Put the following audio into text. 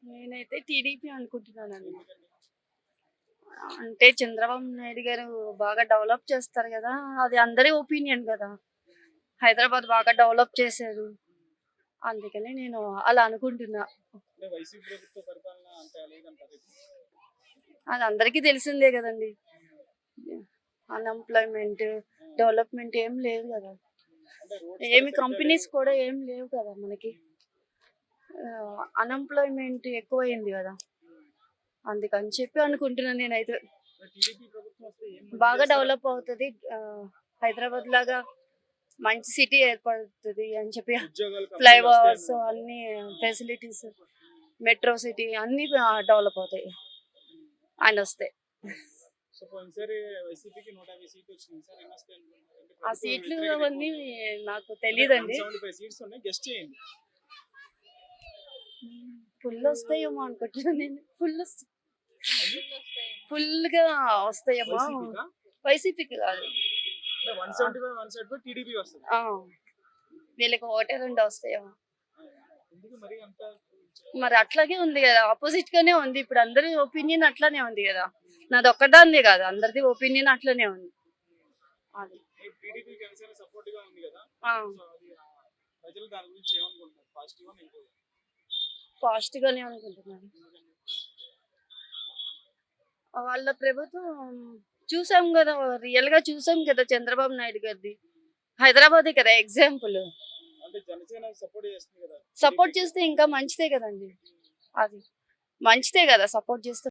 నేనైతే టీడీపీ అనుకుంటున్నానండి. అంటే చంద్రబాబు నాయుడు గారు బాగా డెవలప్ చేస్తారు గదా! అది అందరి ఒపీనియన్ గదా! హైదరాబాద్ బాగా డెవలప్ చేశారు. అందుకని నేను అలా అనుకుంటున్నా. అంటే వైసీపీ ప్రభుత్వ పరిపాలన అంత లేదంటారు ఇప్పుడు. అది అందరికీ తెలిసిందే గదండీ! అన్‌ఎంప్లాయ్‌మెంట్, డెవలప్‌మెంట్ ఏం లేదు గదా! అంటే రోడ్స్ కూడా ఏమి సరిగ్గా కంపెనీస్ లేవు. కూడా ఏం లేవు కదా మనకి. అన్‌ఎంప్లాయ్‌మెంట్ ఎక్కువయింది గదా! అందుకని చెప్పి అనుకుంటున్నా నేనైతే. మరి టీడీపీ ప్రభుత్వం వస్తే ఏం మంచి బాగా చేస్తారా? డెవలప్ అవుతది. హైదరాబాద్ లాగా మంచి సిటీ ఏర్పడుతది అని చెప్పి ఉద్యోగాలు కంపెనీలు ఫ్లైఓవర్స్ వస్తాయనుకుంటున్నారా? అన్నీ ఫెసిలిటీస్ మెట్రో సిటీ అన్నీ డెవలప్ అవుతాయి ఆయనొస్తే. సో పోయినసారి వైసీపీకి 150 సీట్లు వచ్చినాయి. ఈసారి ఎన్ని వస్తాయి అనుకుంటున్నారు? అంటే ఆ ప్రభుత్వం సీట్లు వ్యతిరేకత ఎక్కువ అవన్నీ ఉంది కదా. నాకు అంటే తెలీదండి. 175 సీట్స్ ఉన్నాయి. గెస్ట్ చేయండి. ఫుల్ వస్తాయేమో అనుకుంటున్నా నేను. అది ఫుల్‌గా వస్తాయేమో. వైసీపీకా? వైసీపీకి కాదు. అంటే 175, 175 టీడీపీ వస్తది. ఆ! వీళ్ళకి ఒకటి, రెండు వస్తాయేమో. ఎందుకు మరి అంత మరి అట్లాగే ఉంది గదా! అపోజిట్ గానే ఉంది. ఇప్పుడు అందరి ఒపీనియన్ అట్లానే ఉంది గదా! నాదొక్కదానిదే కాదు. అందరిది ఒపీనియన్ అట్లనే ఉంది. అది. టీడీపీ జనసేన సపోర్ట్ గా ఉంది కదా. ఆ! సో అది ప్రజలు దాని గురించి ఏమనుకుంటున్నారు? పాజిటివ్ గా నెగెటివ్? పాజిటివ్‌గానే అనుకుంటున్నాను. వాళ్ళ ప్రభుత్వం చూసాం గదా! రియల్‌గా చూసాం కదా! చంద్రబాబు నాయుడు గారిది. హైదరాబాదే కదా ఎగ్జాంపుల్. అంటే జనసేన సపోర్ట్ చేస్తుంది కదా సపోర్ట్ టీడీపీకి. చేస్తే ఇంకా మంచిదే గదండీ! అది. మంచిదే గదా! సపోర్ట్ చేస్తే